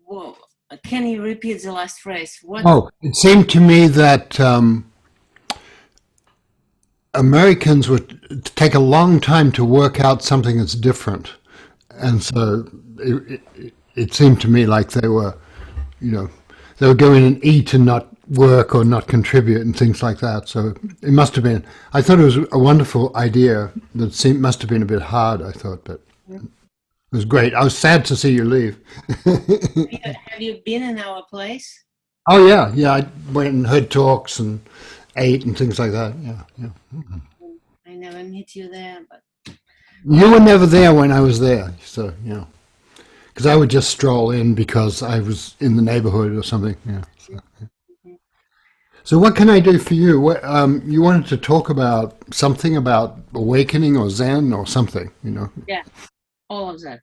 Whoa. Can you repeat the last phrase? What? Oh, it seemed to me that Americans would take a long time to work out something that's different. And so it seemed to me like they were, you know, they would go in and eat and not work or not contribute and things like that. So it must have been, I thought it was a wonderful idea that must have been a bit hard, I thought, but it was great. I was sad to see you leave. Have you been in our place? Oh, yeah, yeah. I went and heard talks and ate and things like that. Yeah, yeah. Mm-hmm. I never met you there, but You were never there when I was there, so, you know. Because I would just stroll in because I was in the neighborhood or something. Yeah. So, yeah. So what can I do for you? What, you wanted to talk about something about awakening or Zen or something, you know? yeah, all of that.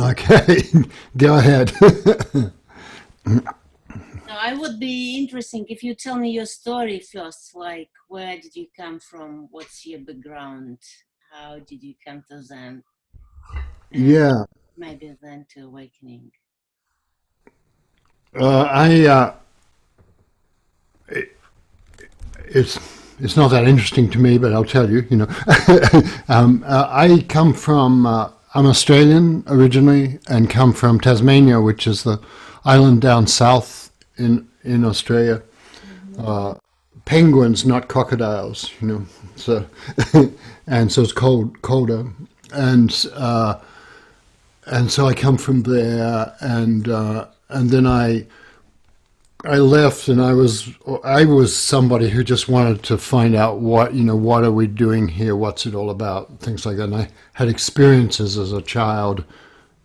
Okay, go ahead. No, I would be interesting if you tell me your story first, like where did you come from? What's your background? How did you come to Zen? Yeah. Maybe then to awakening. It's not that interesting to me, but I'll tell you, you know. I come from, I'm Australian originally and come from Tasmania, which is the island down south in Australia. Penguins, not crocodiles, you know. So, and so it's colder. And so I come from there, and then I left, and I was somebody who just wanted to find out what are we doing here, what's it all about, things like that. And I had experiences as a child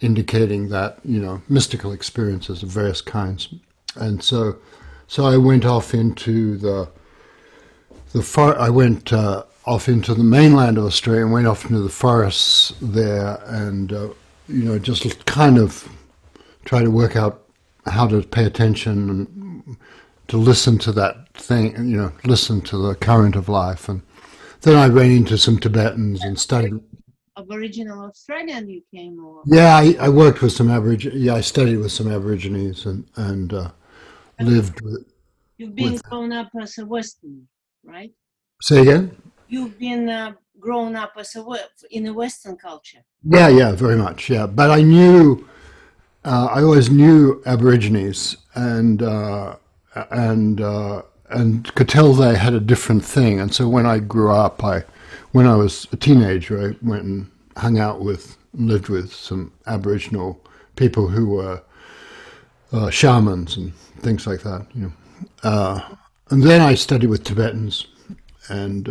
indicating that, you know, mystical experiences of various kinds. And so I went off into I went off into the mainland of Australia and went off into the forests there, and you know, just kind of try to work out how to pay attention and to listen to that thing, you know, listen to the current of life. And then I ran into some Tibetans and studied. Aboriginal Australian you came, or? Yeah, I worked with some I studied with some Aborigines and lived with. You've been grown up as a Western, right? Say again? You've been grown up as in a Western culture. Yeah, very much. Yeah, but I knew, I always knew Aborigines and could tell they had a different thing. And so when I grew up, when I was a teenager, I went and hung out with, lived with some Aboriginal people who were shamans and things like that. You know, and then I studied with Tibetans, and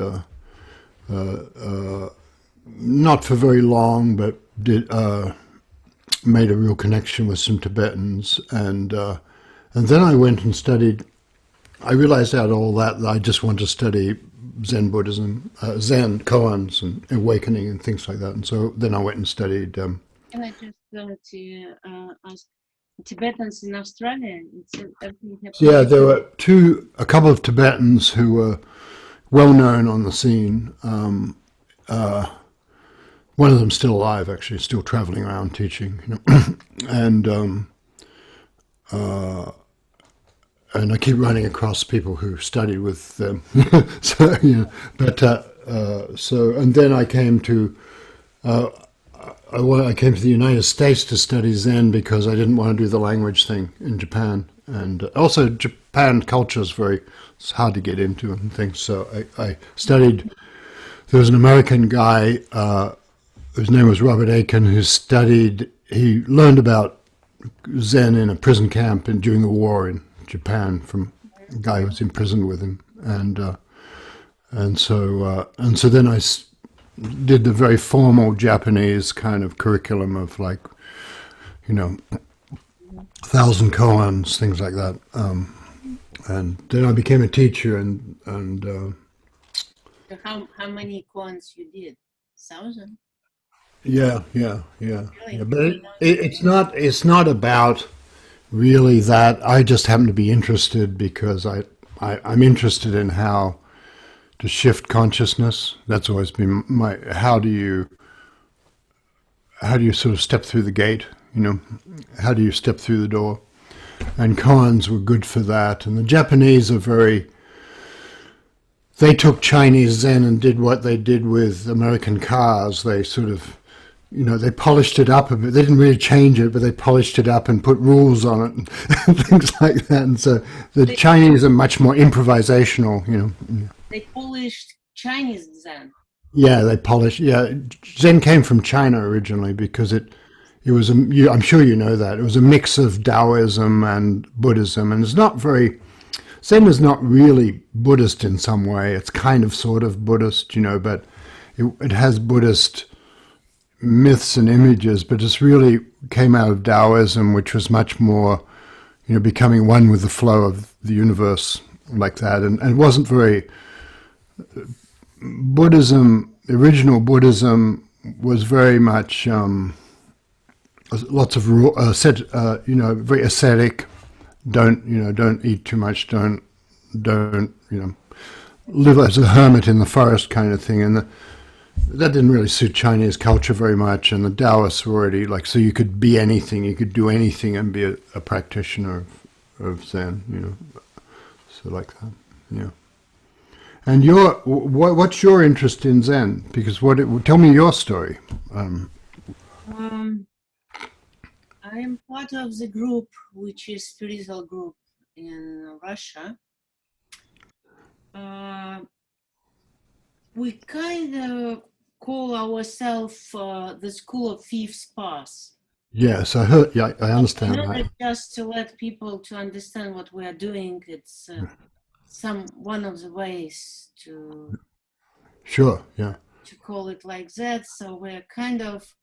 not for very long, but made a real connection with some Tibetans, and then I went and studied. I realized out of all that I just wanted to study Zen Buddhism, Zen koans and awakening and things like that. And so then I went and studied. Can I just ask, Tibetans in Australia? Yeah, there were a couple of Tibetans who were well known on the scene. One of them still alive, actually, still traveling around teaching, you know. And I keep running across people who studied with them. So, you know, but and then I came to I came to the United States to study Zen because I didn't want to do the language thing in Japan, and also Japan culture is it's hard to get into and things. So I studied. There was an American guy whose name was Robert Aiken, he learned about Zen in a prison camp during the war in Japan from a guy who was imprisoned with him, and so then I did the very formal Japanese kind of curriculum of, like, you know, 1,000 koans, things like that, and then I became a teacher and So how many koans you did? 1,000? Yeah. Really? But it's not about really that. I just happen to be interested because I'm interested in how to shift consciousness. That's always been how do you sort of step through the gate, You know, how do you step through the door? And koans were good for that. And the Japanese are very... They took Chinese Zen and did what they did with American cars. They sort of, you know, they polished it up a bit. They didn't really change it, but they polished it up and put rules on it and things like that. And so the Chinese are much more improvisational, you know. They polished Chinese Zen. Yeah, they polished. Yeah, Zen came from China originally because it was I'm sure you know that it was a mix of Taoism and Buddhism, and it's not very. Zen is not really Buddhist in some way. It's kind of sort of Buddhist, you know, but it has Buddhist myths and images, but it's really came out of Taoism, which was much more, you know, becoming one with the flow of the universe like that. And it wasn't very... Buddhism, original Buddhism was very much lots of you know, very ascetic. Don't eat too much. Don't live as a hermit in the forest kind of thing. And that didn't really suit Chinese culture very much. And the Taoists were already like, so you could be anything, you could do anything and be a practitioner of Zen, you know, so like that, yeah. And what's your interest in Zen? Because tell me your story. I am part of the group, which is spiritual group in Russia. We kind of call ourselves the School of Fifth Path. Yes, I heard. Yeah, I understand that. Just to let people to understand what we are doing, it's one of the ways to. Sure. Yeah. To call it like that, so we're kind of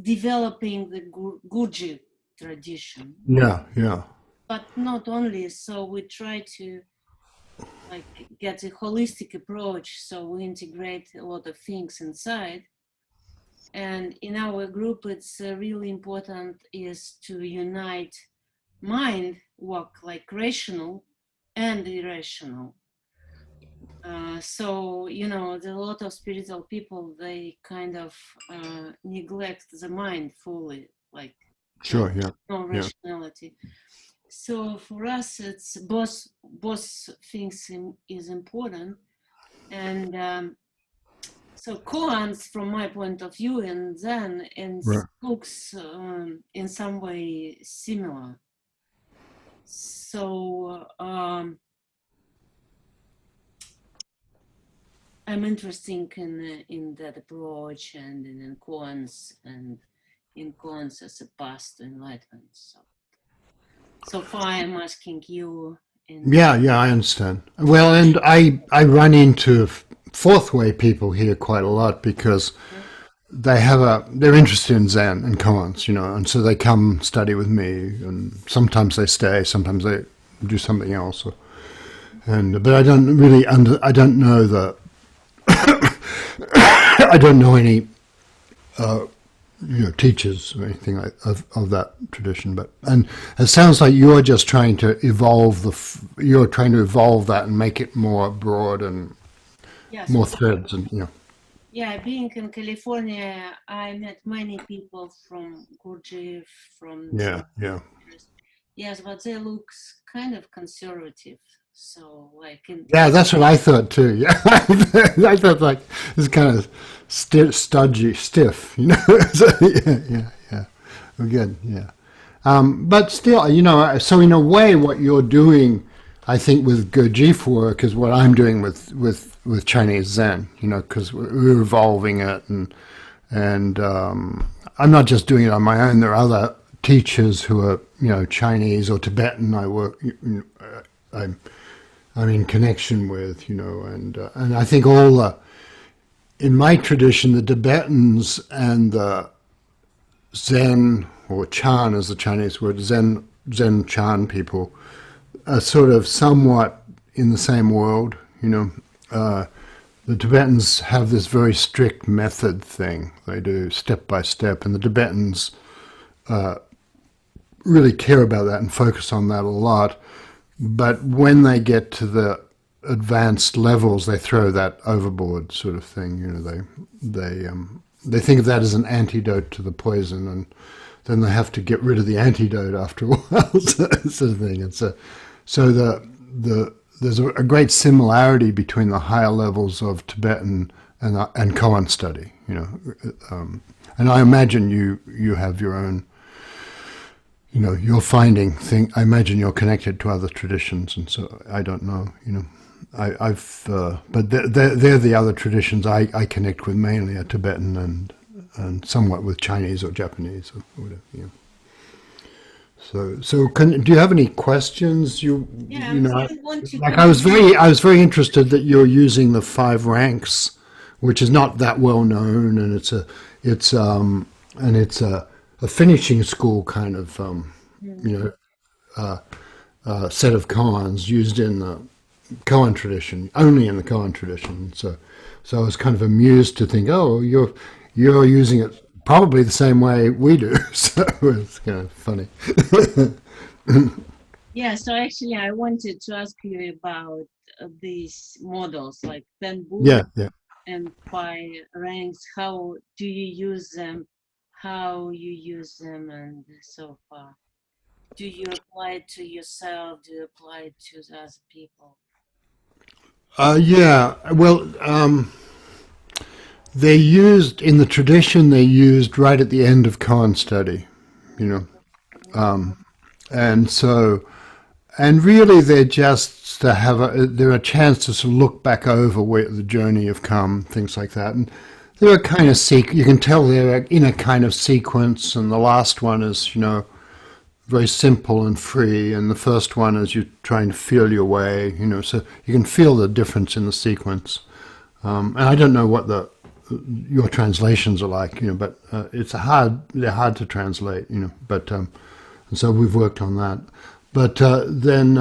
developing the Gurji tradition. Yeah, yeah. But not only, so we try to like get a holistic approach, so we integrate a lot of things inside. And in our group, it's really important is to unite mind work like rational and irrational. So, you know, there are a lot of spiritual people, they kind of neglect the mind fully, like sure, yeah, no rationality. Yeah. So for us, it's both things is important. And so koans, from my point of view, and Zen and looks in some way similar. So I'm interested in that approach and in koans and in koans as a path to enlightenment. So far I'm asking you. Yeah, I understand. Well, and I run into fourth way people here quite a lot because they're interested in Zen and koans, you know, and so they come study with me, and sometimes they stay, sometimes they do something else, but I don't really I don't know I don't know any teachers or anything like of that tradition, and it sounds like you're just trying to evolve that and make it more broad and more threads, and Yeah, being in California, I met many people from Gurji, from Yes, but they look kind of conservative. So that's what I thought too. Yeah, I thought like it's kind of stiff, you know. So, yeah. Good, yeah. But still, you know, so in a way, what you're doing, I think, with Gurdjieff work is what I'm doing with Chinese Zen. You know, because we're evolving it, and I'm not just doing it on my own. There are other teachers who are, you know, Chinese or Tibetan. I'm in connection with, you know, and I think in my tradition, the Tibetans and the Zen, or Chan is the Chinese word, Zen Chan people are sort of somewhat in the same world, you know. The Tibetans have this very strict method thing. They do step by step, and the Tibetans really care about that and focus on that a lot. But when they get to the advanced levels, they throw that overboard, sort of thing. You know, they think of that as an antidote to the poison, and then they have to get rid of the antidote after a while, sort of thing. And so there's a great similarity between the higher levels of Tibetan and koan study, and I imagine you have your own, you're finding thing. I imagine you're connected to other traditions, and so I don't know, but they're the other traditions I connect with mainly are Tibetan and somewhat with Chinese or Japanese or whatever. So do you have any questions? I want to I was very interested that you're using the 5 ranks, which is not that well known, and it's a finishing school kind of set of koans used in the koan tradition, only in the koan tradition. So I was kind of amused to think, oh, you're using it probably the same way we do. So it's kind of funny. Yeah, so actually I wanted to ask you about these models like Fanbooks and 5 ranks. How do you use them? How you use them, and so far? Do you apply it to yourself? Do you apply it to the other people? Well, they used in the tradition. They used right at the end of koan study, and really they're just to have they're a chance to sort of look back over where the journey have come, things like that. And they're a kind of you can tell they're in a kind of sequence, and the last one is very simple and free, and the first one is you're trying to feel your way, so you can feel the difference in the sequence. And I don't know what your translations are like, but they're hard to translate, but and so we've worked on that. But then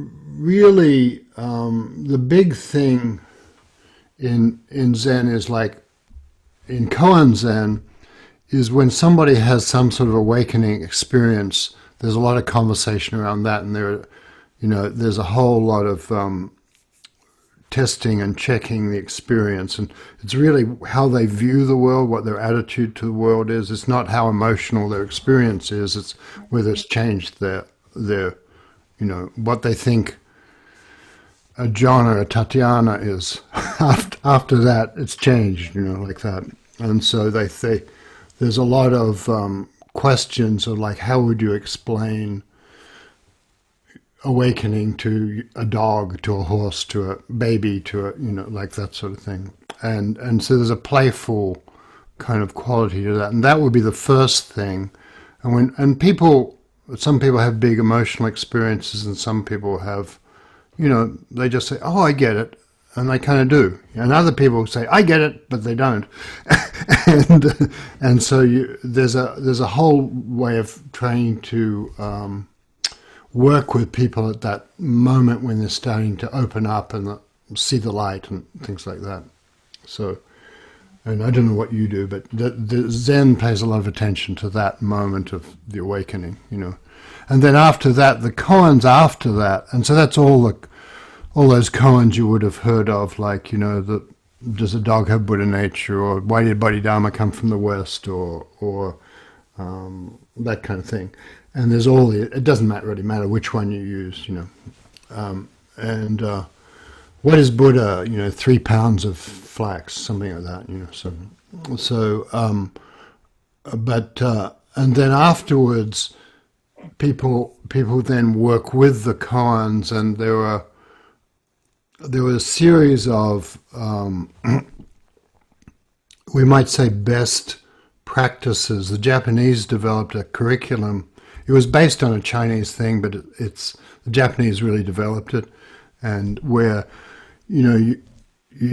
really the big thing in Zen is like in koan Zen is when somebody has some sort of awakening experience, there's a lot of conversation around that, and there's a whole lot of testing and checking the experience, and it's really how they view the world, what their attitude to the world is. It's not how emotional their experience is, it's whether it's changed their what they think a John or a Tatiana is. After that, it's changed, like that. And so there's a lot of questions of like, how would you explain awakening to a dog, to a horse, to a baby, to a, like that sort of thing. And so there's a playful kind of quality to that. And that would be the first thing. And some people have big emotional experiences, and some people have, they just say, oh, I get it. And they kind of do. And other people say, I get it, but they don't. and so there's a whole way of trying to work with people at that moment when they're starting to open up and see the light and things like that. So, and I don't know what you do, but the Zen pays a lot of attention to that moment of the awakening, And then after that, the koans after that, and so that's all those koans you would have heard of, like, does a dog have Buddha nature, or why did Bodhidharma come from the West, or that kind of thing. And there's it doesn't really matter which one you use, and what is Buddha, 3 pounds of flax, something like that, and then afterwards, people then work with the koans, and there were a series of, we might say, best practices. The Japanese developed a curriculum. It was based on a Chinese thing, but the Japanese really developed it, and where, you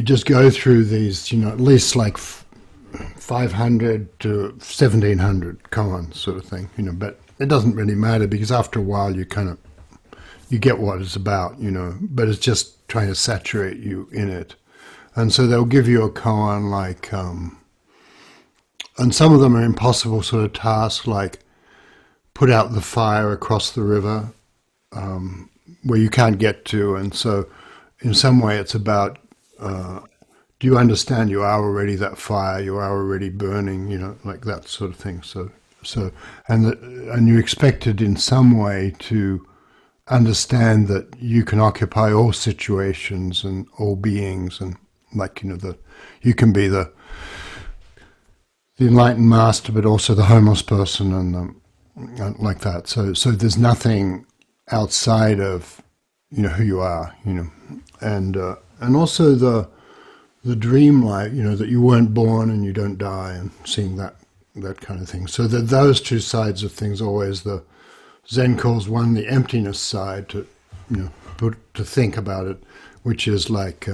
just go through these, at least like 500 to 1,700 koans sort of thing, but it doesn't really matter, because after a while you get what it's about, but it's just trying to saturate you in it. And so they'll give you a koan like, and some of them are impossible sort of tasks, like put out the fire across the river, where you can't get to. And so in some way it's about do you understand you are already that fire, you are already burning, you know, like that sort of thing. And you're expected in some way to understand that you can occupy all situations and all beings, and like, you know, you can be the enlightened master, but also the homeless person, and like that. So there's nothing outside of, you know, who you are, you know, and also the dream life, you know, that you weren't born and you don't die, and seeing that kind of thing. So that those two sides of things, always the Zen calls one the emptiness side, to, you know, to think about it, which is like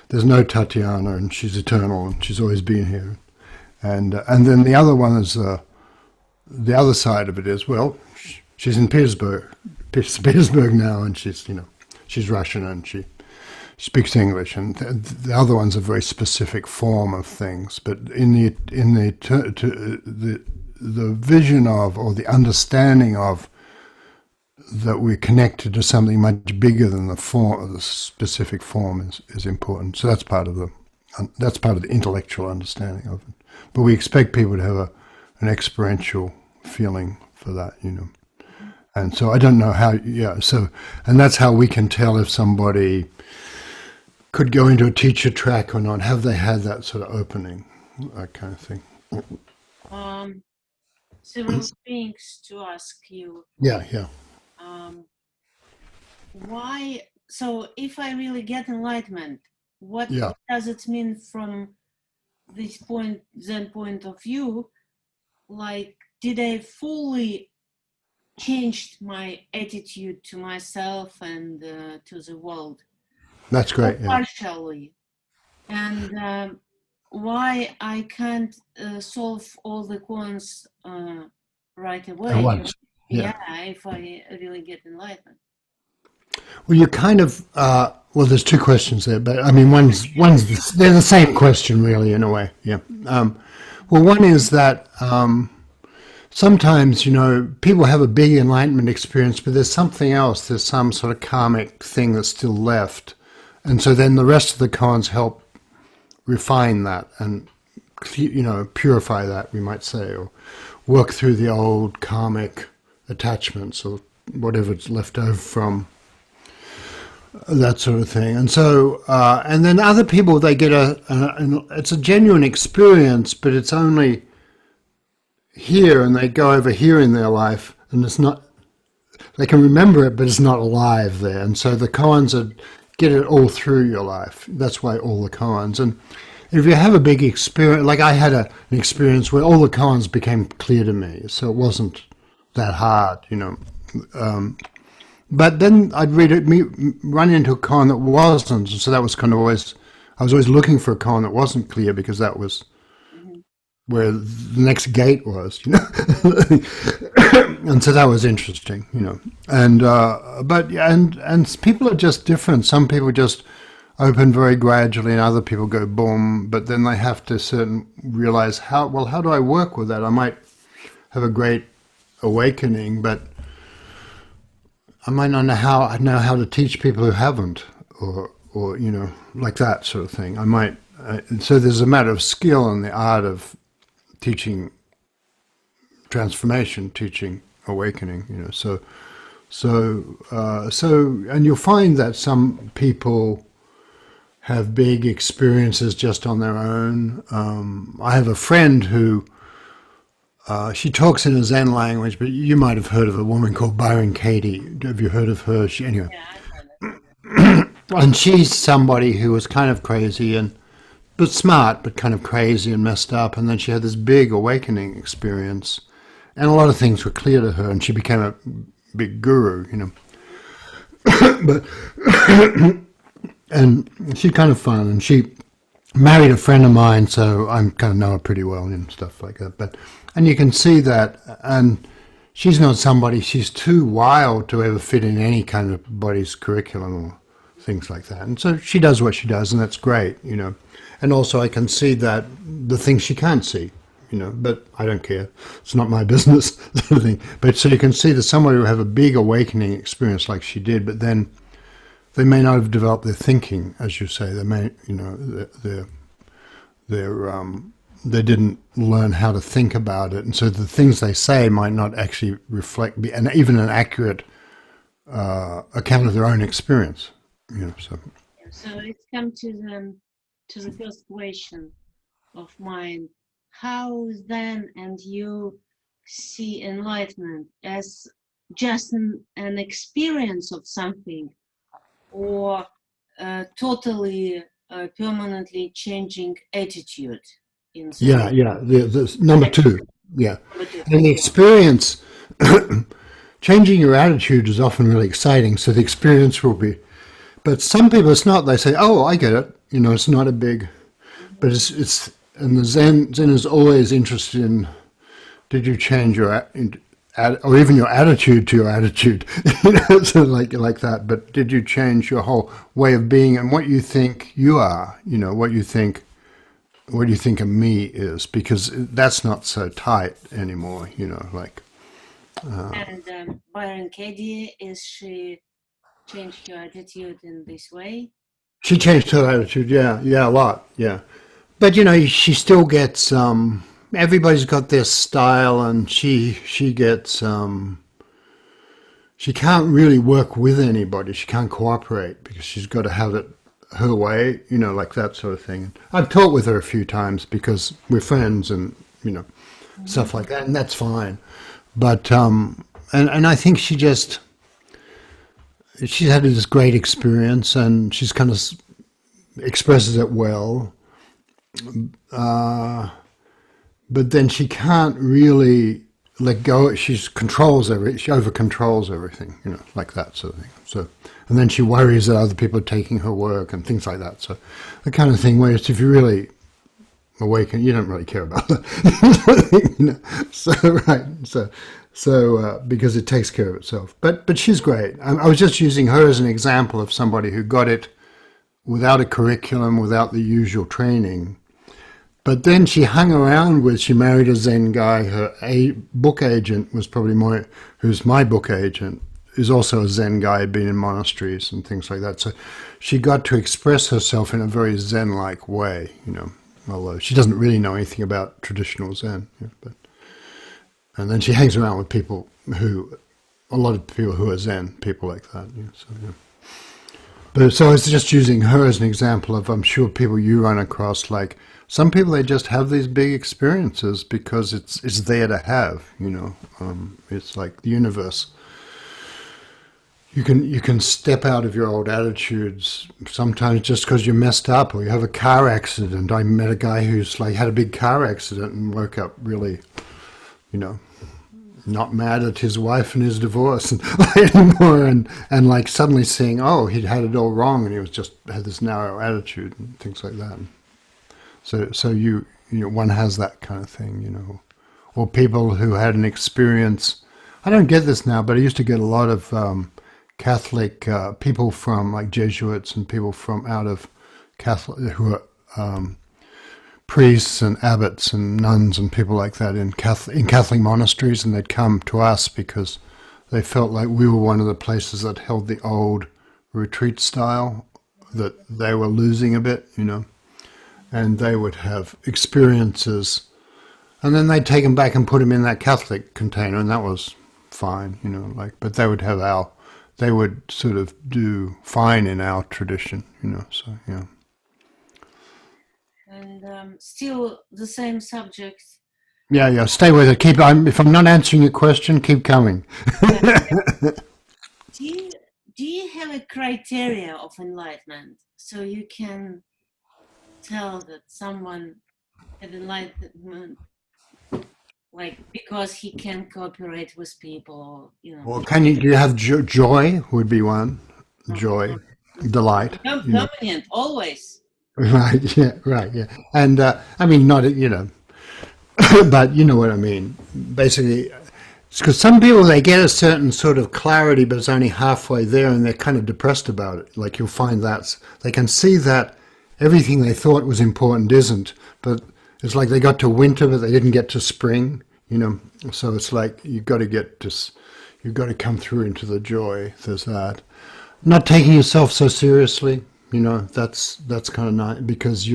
there's no Tatiana and she's eternal and she's always been here, and then the other one is the other side of it is, well, she's in Petersburg now, and she's, you know, she's Russian and she speaks English, and the other one's a very specific form of things. But in the vision of, or the understanding of, that we're connected to something much bigger than the form, the specific form is important. So that's part of the intellectual understanding of it. But we expect people to have an experiential feeling for that, you know. And so I don't know how, and that's how we can tell if somebody could go into a teacher track or not. Have they had that sort of opening, that kind of thing? Several things to ask you. Yeah. Why? So if I really get enlightenment, what Yeah. does it mean from this Zen point of view? Like, did I fully changed my attitude to myself and to the world? That's great. Yeah. Partially. And why I can't solve all the koans right away? At once. Yeah, if I really get enlightened. Well, you kind of, well, there's two questions there, but I mean, they're the same question really, in a way. Yeah. Well, one is that sometimes, you know, people have a big enlightenment experience, but there's something else. There's some sort of karmic thing that's still left. And so then the rest of the koans help refine that and, you know, purify that, we might say, or work through the old karmic attachments or whatever's left over from that sort of thing. And so, and then other people, they get it's a genuine experience, but it's only here, and they go over here in their life, and it's not, they can remember it, but it's not alive there. And so the koans get it all through your life. That's why all the koans. And if you have a big experience, like I had an experience where all the koans became clear to me, so it wasn't that hard, you know. But then I'd run into a koan that wasn't, and so that was kind of always, I was always looking for a koan that wasn't clear, because that was where the next gate was, you know. And so that was interesting, you know. And and people are just different. Some people just open very gradually, and other people go boom. But then they have to realize how do I work with that? I might have a great awakening, but I might not know how to teach people who haven't, or you know, like that sort of thing. I might. So there's a matter of skill in the art of teaching transformation, teaching awakening, you know. So and you'll find that some people have big experiences just on their own. I have a friend who she talks in a Zen language, but you might have heard of a woman called Byron Katie. Have you heard of her? Anyway. Yeah, I've heard it. And she's somebody who was kind of crazy but smart, but kind of crazy and messed up. And then she had this big awakening experience, and a lot of things were clear to her, and she became a big guru, you know. But and she's kind of fun, and she married a friend of mine, so I kind of know her pretty well and stuff like that. And you can see that, and she's not somebody, she's too wild to ever fit in any kind of body's curriculum or things like that. And so she does what she does, and that's great, you know. And also I can see that the things she can't see, you know, but I don't care. It's not my business, sort of thing. But so you can see that somebody will have a big awakening experience like she did, but then they may not have developed their thinking, as you say. They may, you know, they didn't learn how to think about it, and so the things they say might not actually reflect, and even an accurate account of their own experience. You know, so it's come to the first question of mine: how then and you see enlightenment as just an experience of something, or totally permanently changing attitude? Yeah, the number two. Yeah, and the experience, changing your attitude is often really exciting. So the experience will be, but some people it's not. They say, "Oh, I get it." You know, it's not a big, but it's and the Zen is always interested in, did you change your or even your attitude to your attitude, you know, so like that. But did you change your whole way of being and what you think you are? You know, what you think a me is, because that's not so tight anymore. You know, like. And Byron Katie, is she changed her attitude in this way? She changed her attitude, yeah, a lot, yeah. But you know, she still gets. Everybody's got their style, and she gets. She can't really work with anybody. She can't cooperate because she's got to have it her way, you know, like that sort of thing. I've talked with her a few times because we're friends, and you know, stuff like that, and that's fine. But and I think she's had this great experience, and she's kind of expresses it well. But then she can't really let go. She over controls everything, you know, like that sort of thing. So, and then she worries that other people are taking her work and things like that. So, the kind of thing where if you really awaken, you don't really care about that. You know? So because it takes care of itself. But she's great. I was just using her as an example of somebody who got it without a curriculum, without the usual training. But then she hung around she married a Zen guy. Her book agent was probably who's my book agent, is also a Zen guy, had been in monasteries and things like that. So she got to express herself in a very Zen-like way, you know, although she doesn't really know anything about traditional Zen. You know, and then she hangs around with a lot of people who are Zen, people like that. You know, so, yeah. But so I was just using her as an example of, I'm sure people you run across, like some people, they just have these big experiences because it's there to have, you know. It's like the universe. You can step out of your old attitudes sometimes just because you're messed up or you have a car accident. I met a guy who's like had a big car accident and woke up really, you know, not mad at his wife and his divorce anymore, and like suddenly seeing, oh, he'd had it all wrong, and he was just had this narrow attitude and things like that. So you know, one has that kind of thing, you know, or people who had an experience. I don't get this now, but I used to get a lot of Catholic people from like Jesuits and people from out of Catholic who are priests and abbots and nuns and people like that in Catholic monasteries, and they'd come to us because they felt like we were one of the places that held the old retreat style that they were losing a bit, you know, and they would have experiences, and then they'd take them back and put them in that Catholic container, and that was fine, you know, like, but they would have they would sort of do fine in our tradition, you know, so, yeah. And still the same subject. Yeah, stay with it. If I'm not answering your question, keep coming. Do you have a criteria of enlightenment so you can tell that someone had enlightenment, like because he can cooperate with people, or, you know? Well, do you have joy? Would be one. Joy, delight. Permanent, always. Right. Yeah. And I mean, not, you know, but you know what I mean. Basically, it's because some people, they get a certain sort of clarity, but it's only halfway there, and they're kind of depressed about it. Like you'll find that they can see that everything they thought was important isn't, but it's like they got to winter, but they didn't get to spring, you know. So it's like you've got to come through into the joy. There's that. not taking yourself so seriously. That's kind of nice because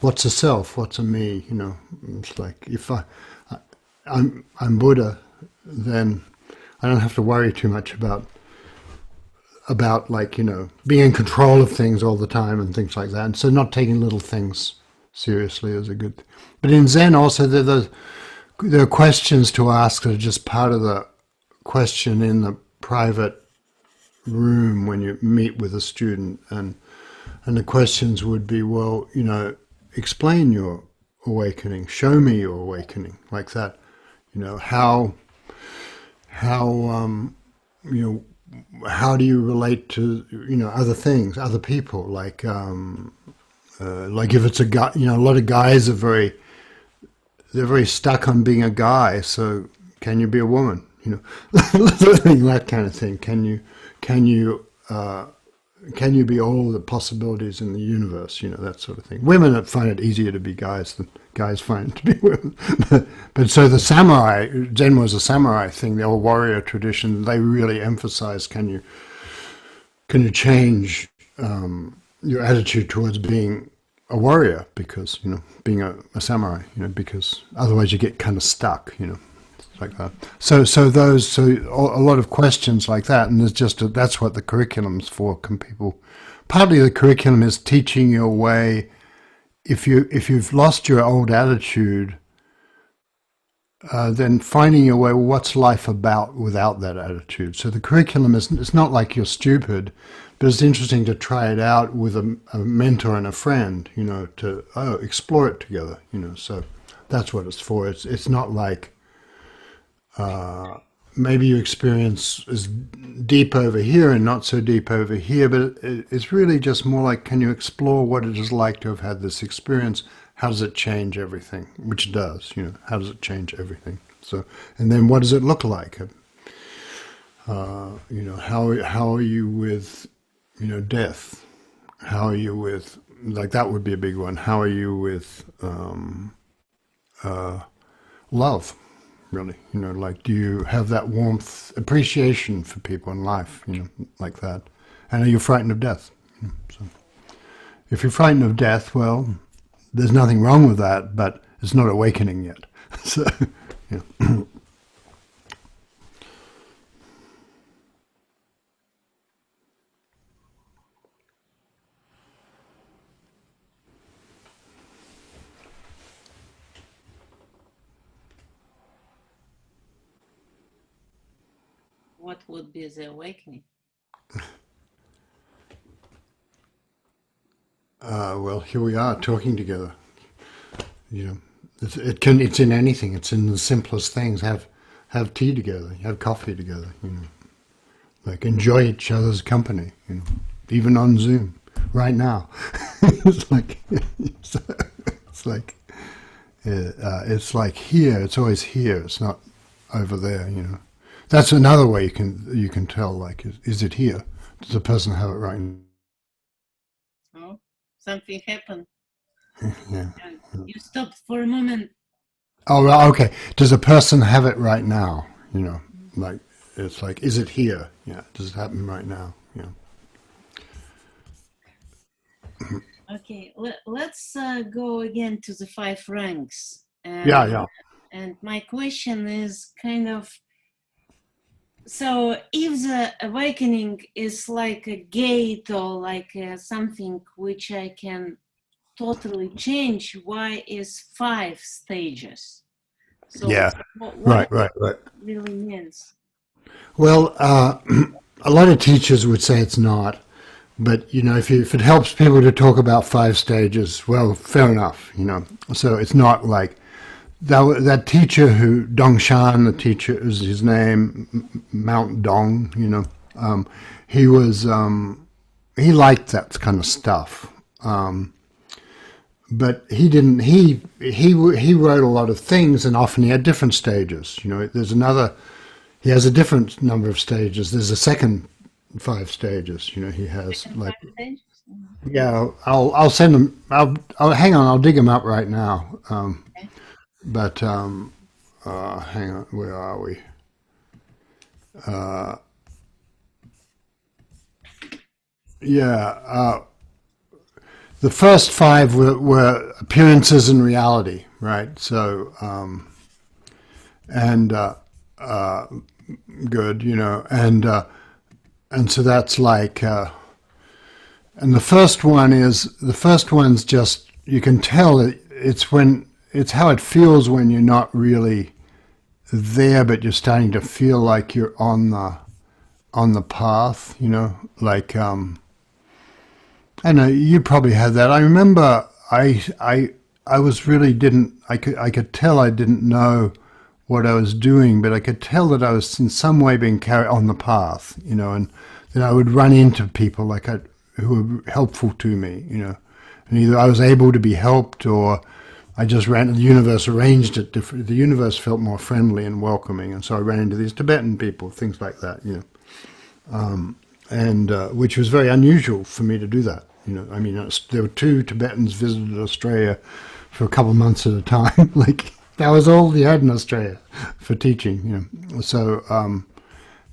what's a self? What's a me? It's like if I'm Buddha, then I don't have to worry too much about like being in control of things all the time and things like that. And so not taking little things seriously is a good thing. But in Zen also there are questions to ask that are just part of the question in the private room when you meet with a student, and the questions would be, well, explain your awakening, show me your awakening, like that. How how do you relate to other things, other people, like if it's a guy, a lot of guys they're very stuck on being a guy, so can you be a woman, that kind of thing. Can you be all the possibilities in the universe, that sort of thing. Women find it easier to be guys than guys find it to be women. But so the samurai, Zen was a samurai thing, the old warrior tradition, they really emphasize can you change your attitude towards being a warrior, because, being a samurai, because otherwise you get kind of stuck, like that. So a lot of questions like that, and that's what the curriculum's for. Partly the curriculum is teaching you a way. If you've lost your old attitude, then finding your way. Well, what's life about without that attitude? So the curriculum it's not like you're stupid, but it's interesting to try it out with a mentor and a friend. To explore it together. So that's what it's for. It's not like. Maybe your experience is deep over here and not so deep over here, but it's really just more like, can you explore what it is like to have had this experience? How does it change everything? Which it does, how does it change everything? So, and then what does it look like? How are you with, death? How are you with, like that would be a big one. How are you with love? Really, like, do you have that warmth, appreciation for people in life, like that? And are you frightened of death? So if you're frightened of death, well, there's nothing wrong with that, but it's not awakening yet. So, yeah. What would be the awakening? Well, here we are talking together. It's in anything. It's in the simplest things. Have tea together. Have coffee together. Like enjoy each other's company. Even on Zoom right now. It's like it's like here. It's always here. It's not over there. That's another way you can tell. Like, is it here? Does the person have it right now? Oh, something happened. Yeah. You stopped for a moment. Oh, well, okay. Does a person have it right now? Like, it's like, is it here? Yeah. Does it happen right now? Yeah. Okay, let's go again to the 5 ranks. Yeah. And my question is kind of, so if the awakening is like a gate or like something which I can totally change, why is 5 stages? So Yeah. what Right. it really means? Well, a lot of teachers would say it's not, but if it helps people to talk about 5 stages, well, fair enough. So it's not like that teacher who Dongshan, the teacher is his name, Mount Dong. He was he liked that kind of stuff. But he didn't. He wrote a lot of things, and often he had different stages. He has a different number of stages. There's a second 5 stages. He has like. 5 stages? Yeah, I'll send them. I'll hang on. I'll dig them up right now. Okay. But hang on. Where are we? yeah. The first five were appearances and reality, right? So, and good, and so that's like, and the first one's just, you can tell it's how it feels when you're not really there, but you're starting to feel like you're on the path, like, I know you probably had that. I remember I was really didn't I could tell I didn't know what I was doing, but I could tell that I was in some way being carried on the path, and then I would run into people who were helpful to me, and either I was able to be helped or I just ran. The universe arranged it different. The universe felt more friendly and welcoming, and so I ran into these Tibetan people, things like that, and which was very unusual for me to do that. I mean, there were 2 Tibetans visited Australia for a couple of months at a time. Like that was all you had in Australia for teaching. So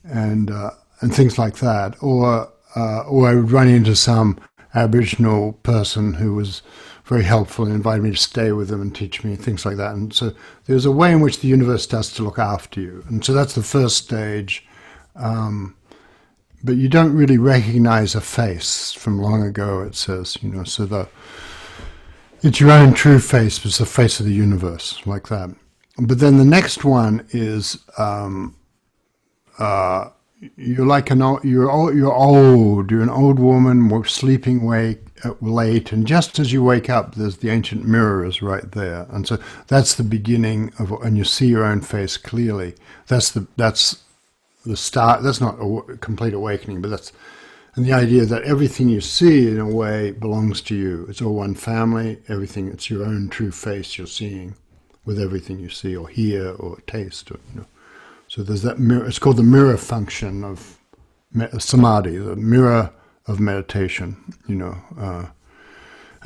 and things like that, or I would run into some Aboriginal person who was very helpful and invited me to stay with them and teach me things like that. And so there's a way in which the universe starts to look after you, and so that's the first stage. But you don't really recognize a face from long ago, it says, so it's your own true face, it's the face of the universe, like that. But then the next one is, you're like you're an old woman, sleeping late, and just as you wake up, there's the ancient mirror is right there. And so that's the beginning and you see your own face clearly. That's the start. That's not a complete awakening, but and the idea that everything you see in a way belongs to you. It's all one family, everything, it's your own true face you're seeing with everything you see or hear or taste. So there's that mirror, it's called the mirror function of samadhi, the mirror of meditation, and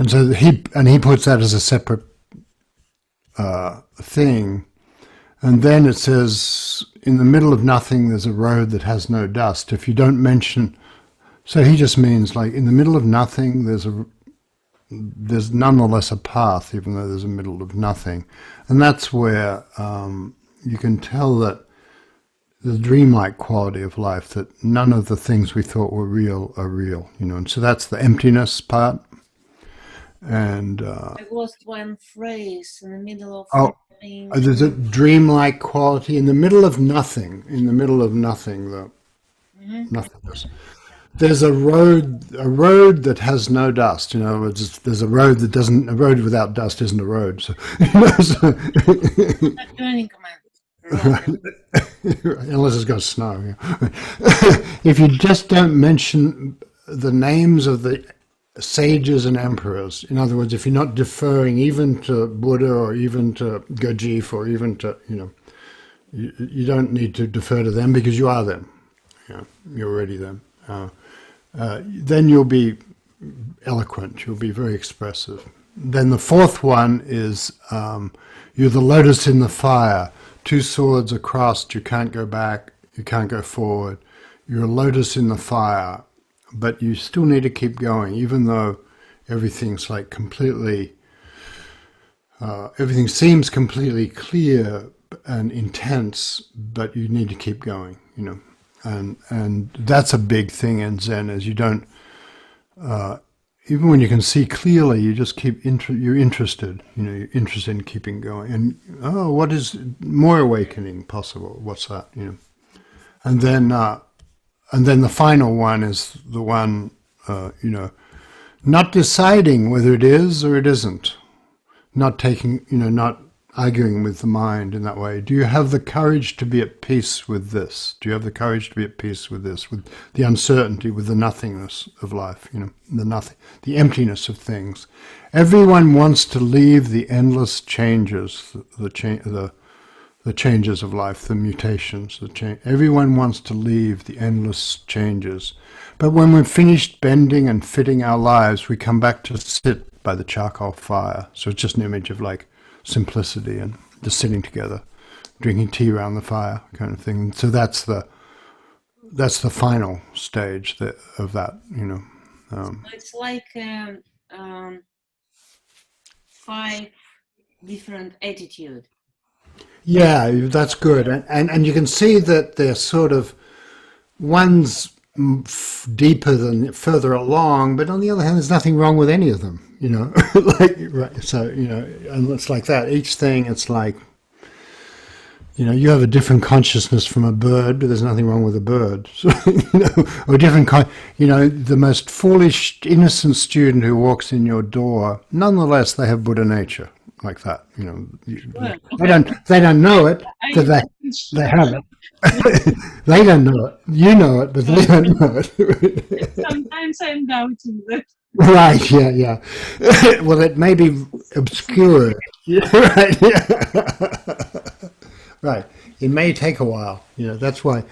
so he puts that as a separate thing. And then it says, in the middle of nothing, there's a road that has no dust. If you don't mention, so he just means like in the middle of nothing, there's nonetheless a path, even though there's a middle of nothing. And that's where you can tell that the dreamlike quality of life, that none of the things we thought were real are real, and so that's the emptiness part. And I lost one phrase in the middle of nothing. There's a dreamlike quality in the middle of nothing. In the middle of nothing, nothingness. There's a road that has no dust. There's a road that doesn't. A road without dust isn't a road. So, Not joining command. unless it's got snow. If you just don't mention the names of the sages and emperors, in other words, if you're not deferring even to Buddha or even to Gurdjieff or even to, you don't need to defer to them because you are them. You're already them. Then you'll be eloquent. You'll be very expressive. Then the fourth one is you're the lotus in the fire. 2 swords are crossed. You can't go back. You can't go forward. You're a lotus in the fire. But you still need to keep going, even though everything's like completely, everything seems completely clear and intense, but you need to keep going, and that's a big thing in Zen, is you don't, even when you can see clearly, you just keep, you're interested, you're interested in keeping going, and what is more awakening possible? What's that, And then the final one is the one, not deciding whether it is or it isn't, not taking, not arguing with the mind in that way. Do you have the courage to be at peace with this? Do you have the courage to be at peace with this, with the uncertainty, with the nothingness of life, the emptiness of things? Everyone wants to leave the endless changes, the changes of life, the mutations, everyone wants to leave the endless changes. But when we've finished bending and fitting our lives, we come back to sit by the charcoal fire. So it's just an image of like simplicity and just sitting together, drinking tea around the fire kind of thing. So that's the final stage of that, So it's like 5 different attitude. Yeah, that's good. And you can see that they're sort of, one's deeper than further along, but on the other hand, there's nothing wrong with any of them, you know. Like, right, so, you know, and it's like that. Each thing, it's like, you know, you have a different consciousness from a bird, but there's nothing wrong with a bird. So, you know, or a different you know, the most foolish, innocent student who walks in your door, nonetheless, they have Buddha nature, like that. You know, they don't know it, but they have it. They don't know it. You know it, but they don't know it. Sometimes I'm doubting that. Right, yeah. Well, it may be obscure. Yeah, right, yeah. Right. It may take a while. You know, that's why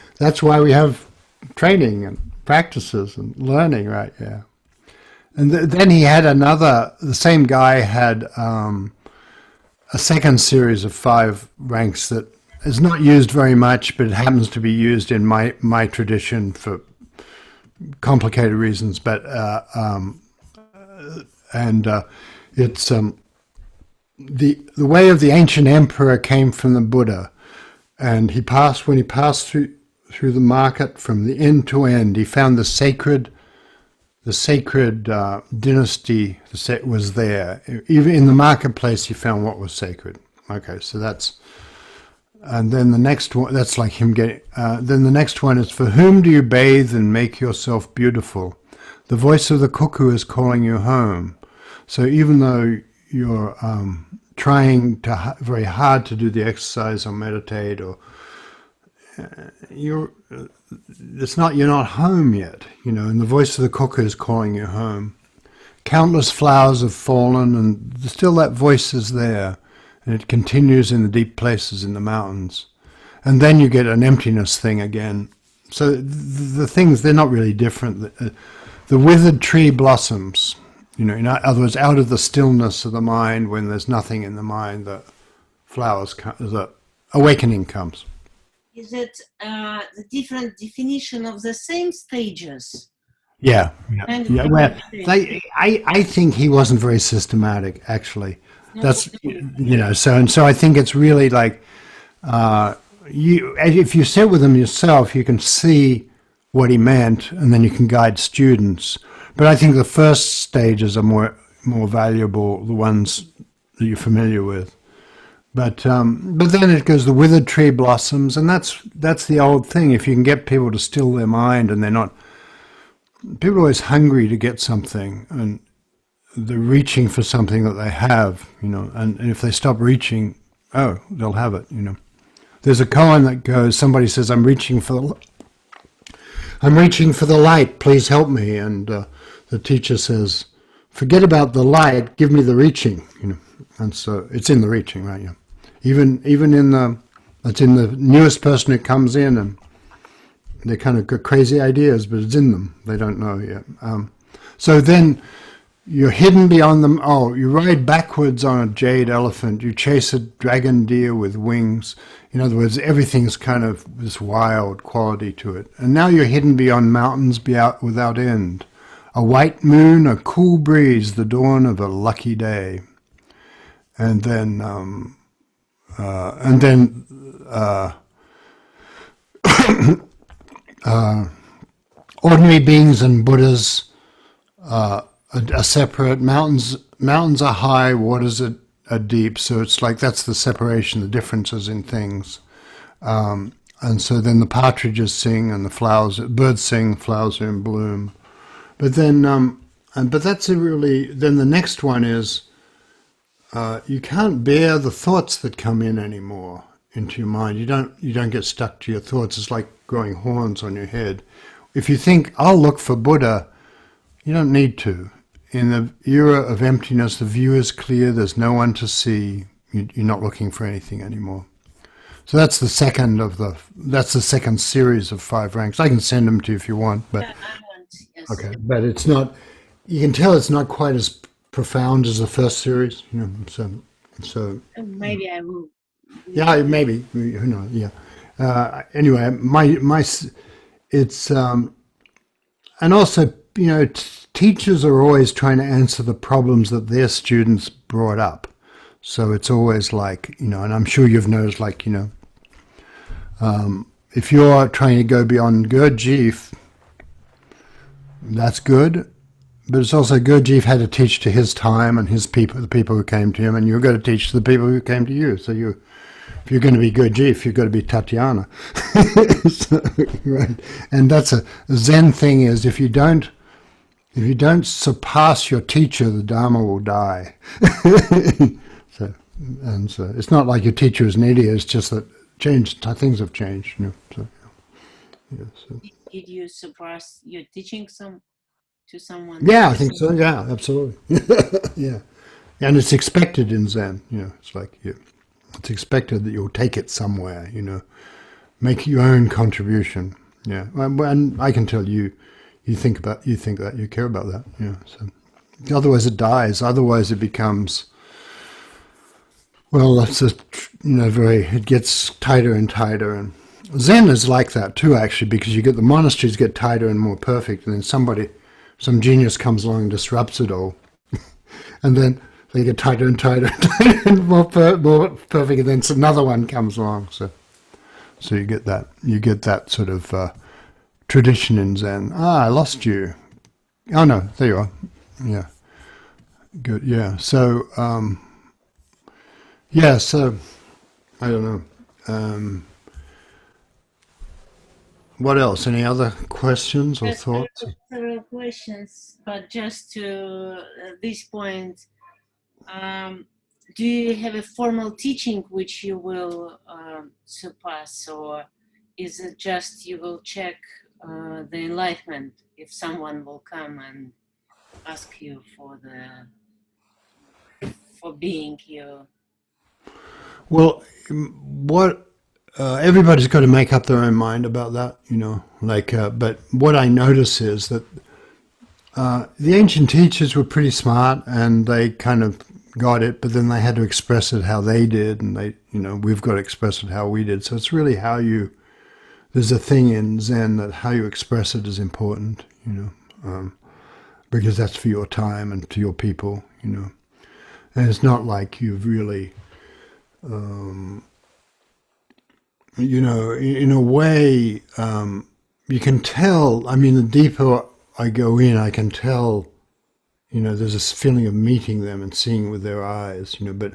we have training and practices and learning, right? Yeah. And then he had the same guy had a second series of 5 ranks that is not used very much, but it happens to be used in my tradition for complicated reasons. But it's the way of the ancient emperor came from the Buddha, and when he passed through the market from the end to end, he found the sacred dynasty was there. Even in the marketplace, he found what was sacred. Okay, so that's. And then the next one, that's like him getting, then the next one is, for whom do you bathe and make yourself beautiful? The voice of the cuckoo is calling you home. So even though you're trying very hard to do the exercise or meditate, or you're not home yet, you know, and the voice of the cuckoo is calling you home. Countless flowers have fallen, and still that voice is there. And it continues in the deep places in the mountains. And then you get an emptiness thing again. So the things, they're not really different. The withered tree blossoms. You know, in other words, out of the stillness of the mind, when there's nothing in the mind, the the awakening comes. Is it the different definition of the same stages? Yeah. Well, I think he wasn't very systematic, actually. That's, you know, so I think it's really like, if you sit with him yourself, you can see what he meant, and then you can guide students. But I think the first stages are more valuable, the ones that you're familiar with. But then it goes, the withered tree blossoms, and that's the old thing. If you can get people to still their mind, and people are always hungry to get something, and they're reaching for something that they have, you know, and if they stop reaching, they'll have it, you know. There's a koan that goes, somebody says, I'm reaching for the light, please help me. And the teacher says, forget about the light, give me the reaching, you know. And so it's in the reaching, right? Yeah. Even it's in the newest person who comes in, and they kind of got crazy ideas, but it's in them. They don't know yet. So then, you're hidden beyond them. Oh, you ride backwards on a jade elephant. You chase a dragon deer with wings. In other words, everything's kind of this wild quality to it. And now you're hidden beyond mountains without end. A white moon, a cool breeze, the dawn of a lucky day. And then, ordinary beings and Buddhas are separate. Mountains are high, waters are deep. So it's like, that's the separation, the differences in things. And so then the partridges sing, and the birds sing, flowers are in bloom. But then, but that's then the next one is, you can't bear the thoughts that come in anymore into your mind. You don't get stuck to your thoughts. It's like growing horns on your head. If you think, I'll look for Buddha, you don't need to. In the era of emptiness, the view is clear, there's no one to see, you're not looking for anything anymore. So that's the second series of 5 ranks. I can send them to you if you want, but Yes. okay. But it's not, you can tell it's not quite as profound as the first series, you know, so Maybe I will. yeah, maybe, who knows, yeah. Anyway, it's, and also, you know, teachers are always trying to answer the problems that their students brought up. So it's always like, and I'm sure you've noticed, like, if you're trying to go beyond Gurdjieff, that's good. But it's also Gurdjieff had to teach to his time and his people, the people who came to him, and you've got to teach to the people who came to you. So if you're going to be Gurdjieff, you've got to be Tatiana. So, right. And that's a Zen thing is if you don't surpass your teacher, the Dharma will die. So it's not like your teacher is an idiot, it's just that things have changed. So, so. Did you surpass your teaching to someone? Yeah, I think so. Yeah, absolutely. Yeah. And it's expected in Zen, it's like it's expected that you'll take it somewhere, make your own contribution. Yeah. And I can tell you think that, you care about that. So otherwise it dies. Otherwise it becomes, well, that's it gets tighter and tighter. And Zen is like that too, actually, because you get the monasteries get tighter and more perfect, and then some genius comes along and disrupts it all. And then they get tighter and tighter and tighter and more perfect, and then another one comes along. So you get that sort of tradition in Zen. I lost you. Oh no, there you are. Yeah. Good. Yeah. So so I don't know. What else? Any other questions or thoughts? Several questions, but just to this point, do you have a formal teaching which you will surpass, or is it just you will check the enlightenment if someone will come and ask you for being you? Well, everybody's got to make up their own mind about that, but what I notice is that the ancient teachers were pretty smart and they kind of got it, but then they had to express it how they did, and we've got to express it how we did. So it's really there's a thing in Zen that how you express it is important, because that's for your time and to your people, and it's not like you've really, in a way, you can tell, the deeper I go in, I can tell, there's this feeling of meeting them and seeing with their eyes, but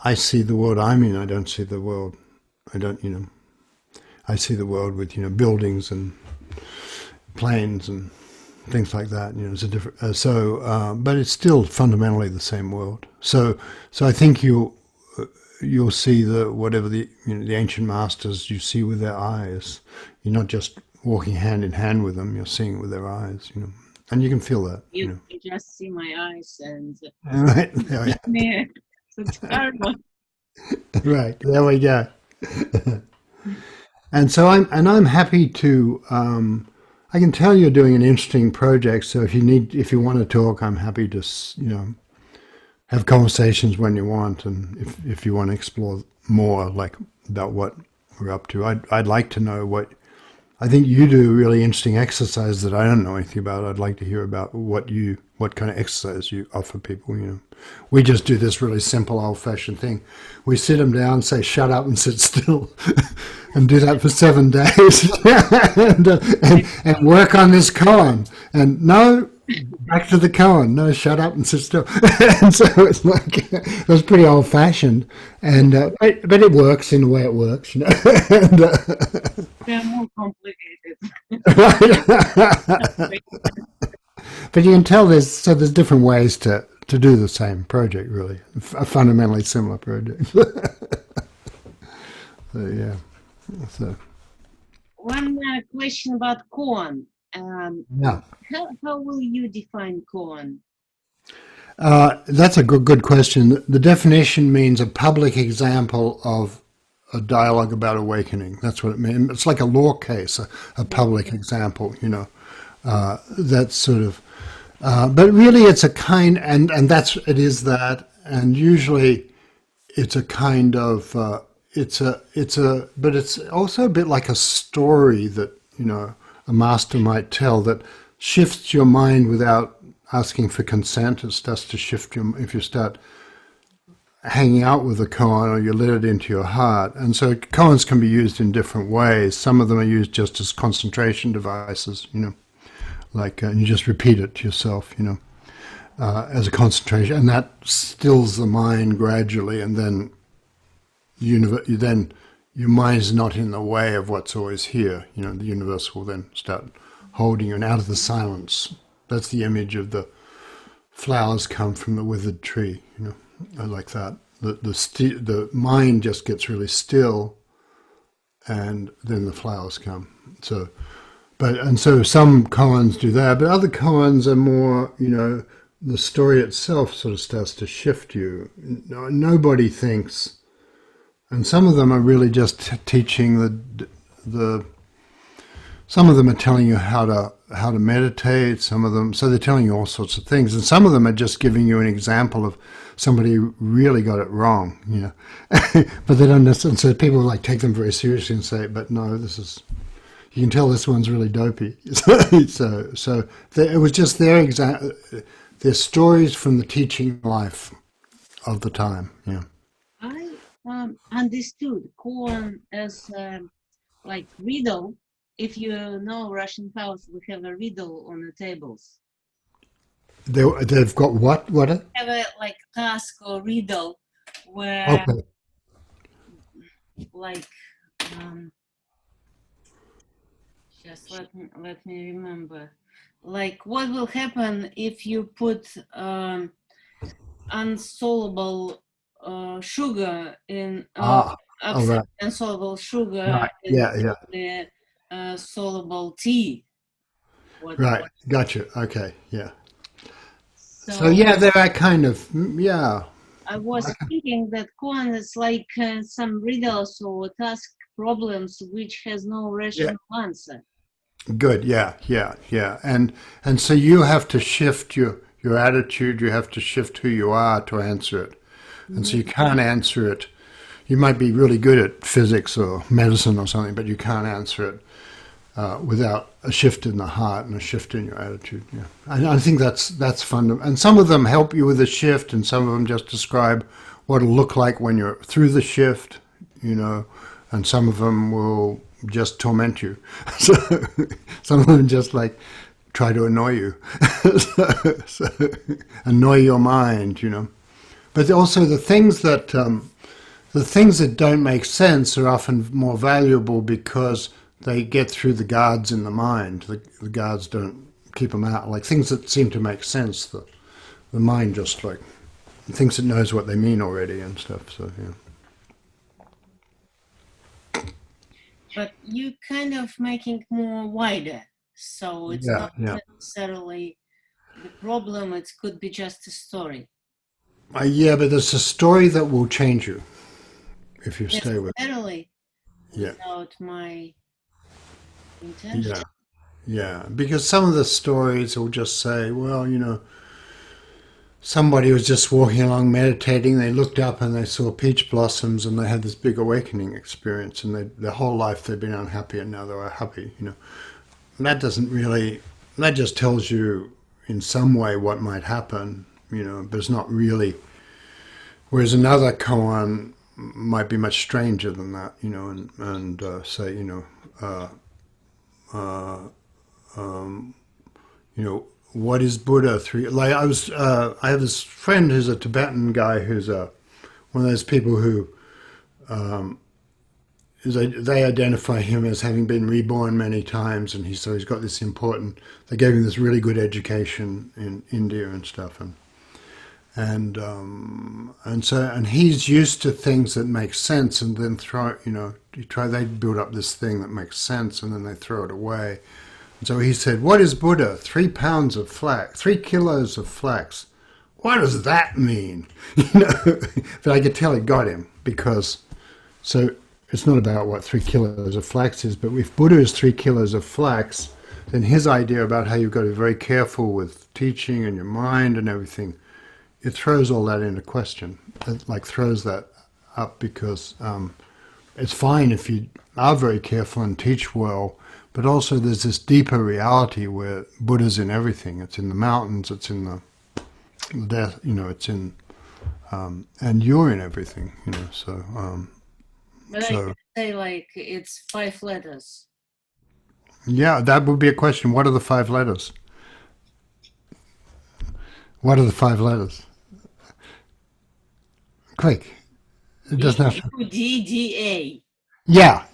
I see the world I'm in, I don't see the world, I see the world with, buildings and planes and things like that, it's a different, but it's still fundamentally the same world. So I think you'll see whatever the ancient masters you see with their eyes. You're not just walking hand in hand with them. You're seeing with their eyes. And you can feel that. You just see my eyes and. Right there we go. It's terrible. Right there we go. And so I'm happy to. I can tell you're doing an interesting project. So if you want to talk, I'm happy to. Have conversations when you want, and if you want to explore more, like about what we're up to, I'd like to know what. I think you do really interesting exercise that I don't know anything about. I'd like to hear about what kind of exercise you offer people. We just do this really simple, old-fashioned thing. We sit them down, say "shut up" and sit still, and do that for 7 days, and work on this koan. And no. Back to the koan. No, shut up and sit still. And so it's like it was pretty old-fashioned, and but it works in the way it works, And, they're more complicated. But you can tell there's different ways to do the same project. Really, a fundamentally similar project. So yeah. So One question about koan. Yeah. How will you define koan? That's a good question. The definition means a public example of a dialogue about awakening. That's what it means. It's like a law case, a public example, that's sort of, but really it's a kind, and it is that, and usually it's a kind of, but it's also a bit like a story that, a master might tell that shifts your mind without asking for consent, it starts to shift your, if you start hanging out with a koan or you let it into your heart. And so koans can be used in different ways. Some of them are used just as concentration devices, like and you just repeat it to yourself, as a concentration, and that stills the mind gradually, and then then your mind is not in the way of what's always here. The universe will then start holding you, and out of the silence, that's the image of the flowers come from the withered tree, like that. The mind just gets really still, and then the flowers come. So some koans do that, but other koans are more, the story itself sort of starts to shift you. Nobody thinks, and some of them are really just teaching some of them are telling you how to meditate, some of them, so they're telling you all sorts of things, and some of them are just giving you an example of somebody who really got it wrong, but they don't necessarily, so people like take them very seriously and say, but no, you can tell this one's really dopey. so it was just their stories from the teaching life of the time. Yeah. I understood koan as like riddle. If you know Russian house, we have a riddle on the tables. They've got what? What? Have a like task or riddle where like just let me remember. Like what will happen if you put insoluble sugar in insoluble sugar in the soluble tea. Right, gotcha. Okay, yeah. So yeah, there are kind of, yeah. I was thinking that koan is like some riddles or task problems which has no rational answer. Good, yeah. And so you have to shift your attitude, you have to shift who you are to answer it. And so you can't answer it. You might be really good at physics or medicine or something, but you can't answer it without a shift in the heart and a shift in your attitude. Yeah, and I think that's fun. And some of them help you with the shift, and some of them just describe what it'll look like when you're through the shift, and some of them will just torment you. So some of them just like try to annoy you, so annoy your mind, But also the things that don't make sense are often more valuable because they get through the guards in the mind. The guards don't keep them out. Like things that seem to make sense, the mind just like thinks it knows what they mean already and stuff. So yeah. But you kind of making it more wider, so it's not necessarily the problem. It could be just a story. Yeah, but there's a story that will change you if you stay with it. Without my intention. Yeah, because some of the stories will just say, well, somebody was just walking along meditating, they looked up and they saw peach blossoms and they had this big awakening experience, and their whole life they've been unhappy and now they're happy, And that just tells you in some way what might happen, but it's not really, whereas another koan might be much stranger than that, and say, what is Buddha? I have this friend who's a Tibetan guy who's one of those people who they identify him as having been reborn many times, and he's got this important. They gave him this really good education in India and stuff, and he's used to things that make sense, and then they build up this thing that makes sense, and then they throw it away. So he said, what is Buddha? 3 pounds of flax, 3 kilos of flax. What does that mean? But I could tell it got him, because, so it's not about what 3 kilos of flax is, but if Buddha is 3 kilos of flax, then his idea about how you've got to be very careful with teaching and your mind and everything, it throws all that into question. It throws that up because it's fine if you are very careful and teach well, but also there's this deeper reality where Buddha's in everything. It's in the mountains, it's in the death, it's in, and you're in everything, so. But I can say like it's 5 letters. Yeah, that would be a question. What are the 5 letters? What are the 5 letters? Quick. It doesn't have to. D-D-A. Yeah.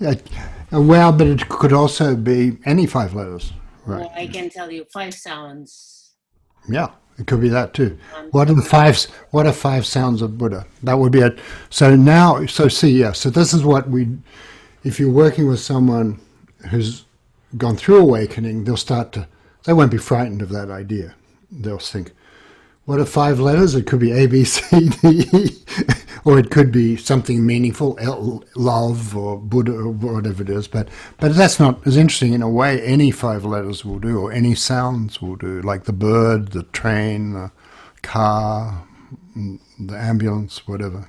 Well, but it could also be any 5 letters. Right. Well, I can tell you 5 sounds. Yeah, it could be that too. What are 5 sounds of Buddha? That would be it. So now, so this is what if you're working with someone who's gone through awakening, they won't be frightened of that idea. They'll think, what are 5 letters? It could be A, B, C, D, E, or it could be something meaningful, love or Buddha or whatever it is. But that's not as interesting. In a way, any 5 letters will do, or any sounds will do, like the bird, the train, the car, the ambulance, whatever,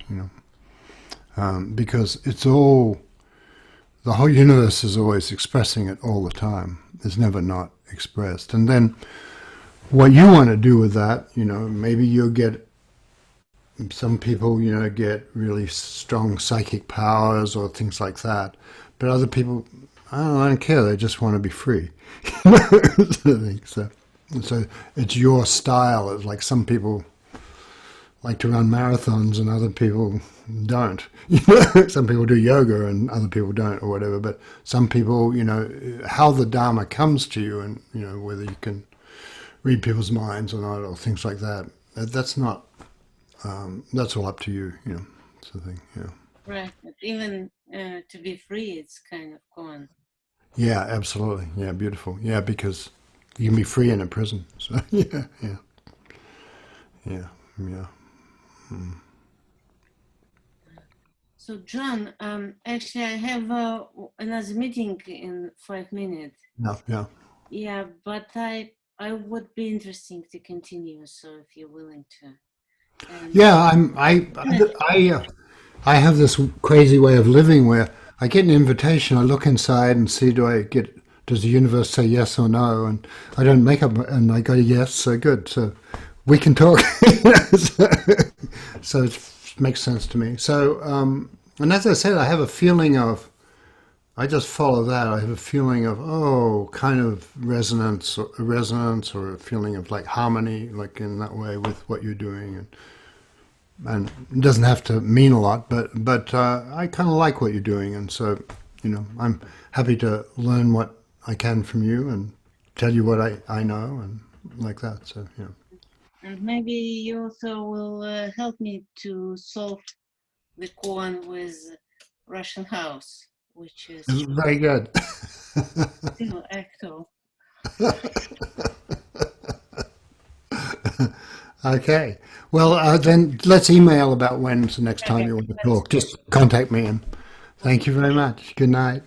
because it's all, the whole universe is always expressing it all the time. It's never not expressed. And then what you want to do with that, maybe you'll get, some people, get really strong psychic powers or things like that. But other people, I don't care. They just want to be free. So it's your style. It's like some people like to run marathons and other people don't. Some people do yoga and other people don't, or whatever. But some people, how the Dharma comes to you, and whether you can read people's minds or not, or things like that. That's not. That's all up to you. Sort of thing. Right. But even to be free, it's kind of gone. Yeah, absolutely. Yeah, beautiful. Yeah, because you can be free in a prison. So yeah. So John, actually, I have another meeting in 5 minutes. No, yeah. Yeah, but I would be interesting to continue. So if you're willing to. Yeah, I have this crazy way of living where I get an invitation, I look inside and see does the universe say yes or no, and I don't make up, and I go yes, so good, so we can talk. So it makes sense to me. So, and as I said, I have a feeling of, I just follow that. I have a feeling of, kind of resonance or a feeling of like harmony, like in that way with what you're doing. And it doesn't have to mean a lot, but I kind of like what you're doing. And so, I'm happy to learn what I can from you and tell you what I know and like that. So, And maybe you also will help me to solve the koan with Russian house, which is very good. still active. Okay. Well, then let's email about when's the next time you want to talk. Just contact me, and thank you very much. Good night.